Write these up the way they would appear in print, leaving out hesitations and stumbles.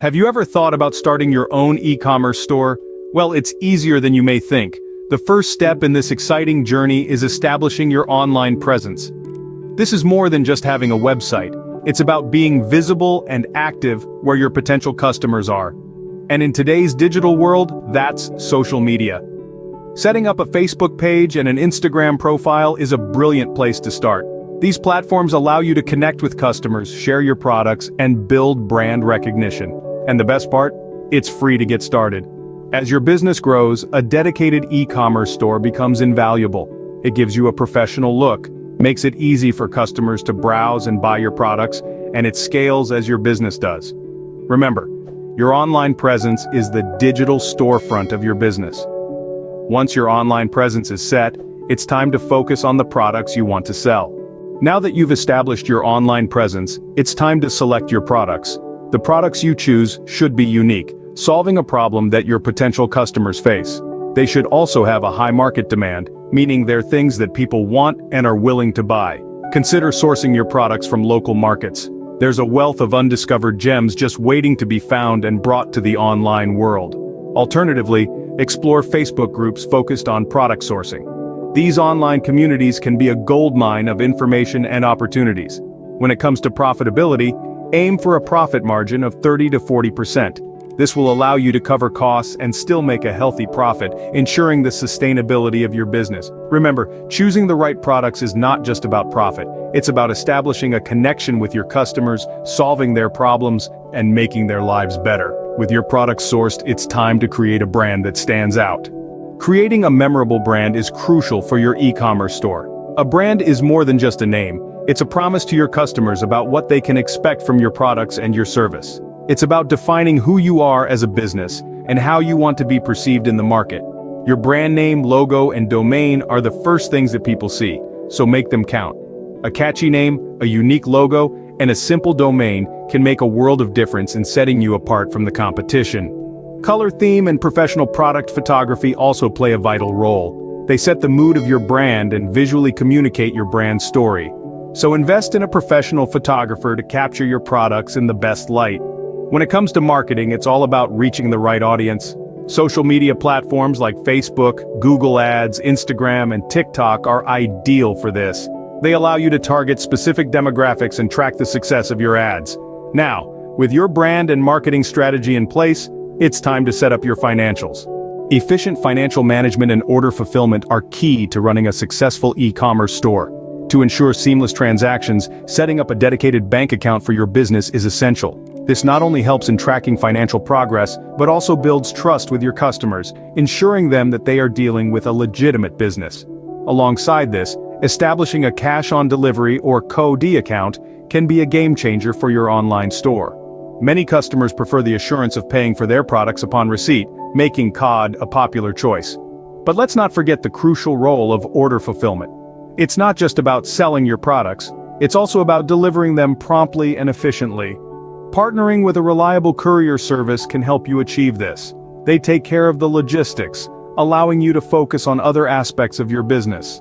Have you ever thought about starting your own e-commerce store? Well, it's easier than you may think. The first step in this exciting journey is establishing your online presence. This is more than just having a website. It's about being visible and active where your potential customers are. And in today's digital world, that's social media. Setting up a Facebook page and an Instagram profile is a brilliant place to start. These platforms allow you to connect with customers, share your products, and build brand recognition. And the best part? It's free to get started. As your business grows, a dedicated e-commerce store becomes invaluable. It gives you a professional look, makes it easy for customers to browse and buy your products, and it scales as your business does. Remember, your online presence is the digital storefront of your business. Once your online presence is set, it's time to focus on the products you want to sell. Now that you've established your online presence, it's time to select your products. The products you choose should be unique, solving a problem that your potential customers face. They should also have a high market demand, meaning they're things that people want and are willing to buy. Consider sourcing your products from local markets. There's a wealth of undiscovered gems just waiting to be found and brought to the online world. Alternatively, explore Facebook groups focused on product sourcing. These online communities can be a goldmine of information and opportunities. When it comes to profitability, aim for a profit margin of 30 to 40%. This will allow you to cover costs and still make a healthy profit, ensuring the sustainability of your business. Remember, choosing the right products is not just about profit. It's about establishing a connection with your customers, solving their problems, and making their lives better. With your products sourced, it's time to create a brand that stands out. Creating a memorable brand is crucial for your e-commerce store. A brand is more than just a name. It's a promise to your customers about what they can expect from your products and your service. It's about defining who you are as a business and how you want to be perceived in the market. Your brand name, logo, and domain are the first things that people see, so make them count. A catchy name, a unique logo, and a simple domain can make a world of difference in setting you apart from the competition. Color theme and professional product photography also play a vital role. They set the mood of your brand and visually communicate your brand story. So invest in a professional photographer to capture your products in the best light. When it comes to marketing, it's all about reaching the right audience. Social media platforms like Facebook, Google Ads, Instagram, and TikTok are ideal for this. They allow you to target specific demographics and track the success of your ads. Now, with your brand and marketing strategy in place, it's time to set up your financials. Efficient financial management and order fulfillment are key to running a successful e-commerce store. To ensure seamless transactions, setting up a dedicated bank account for your business is essential. This not only helps in tracking financial progress, but also builds trust with your customers, ensuring them that they are dealing with a legitimate business. Alongside this, establishing a cash-on-delivery or COD account can be a game-changer for your online store. Many customers prefer the assurance of paying for their products upon receipt, making COD a popular choice. But let's not forget the crucial role of order fulfillment. It's not just about selling your products, it's also about delivering them promptly and efficiently. Partnering with a reliable courier service can help you achieve this. They take care of the logistics, allowing you to focus on other aspects of your business.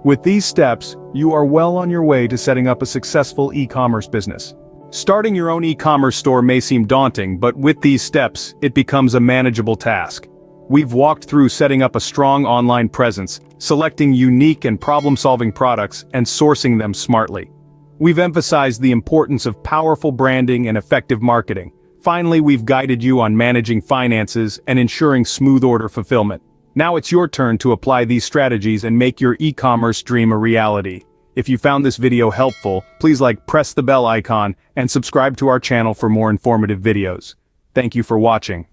With these steps, you are well on your way to setting up a successful e-commerce business. Starting your own e-commerce store may seem daunting, but with these steps, it becomes a manageable task. We've walked through setting up a strong online presence, selecting unique and problem-solving products, and sourcing them smartly. We've emphasized the importance of powerful branding and effective marketing. Finally, we've guided you on managing finances and ensuring smooth order fulfillment. Now it's your turn to apply these strategies and make your e-commerce dream a reality. If you found this video helpful, please press the bell icon, and subscribe to our channel for more informative videos. Thank you for watching.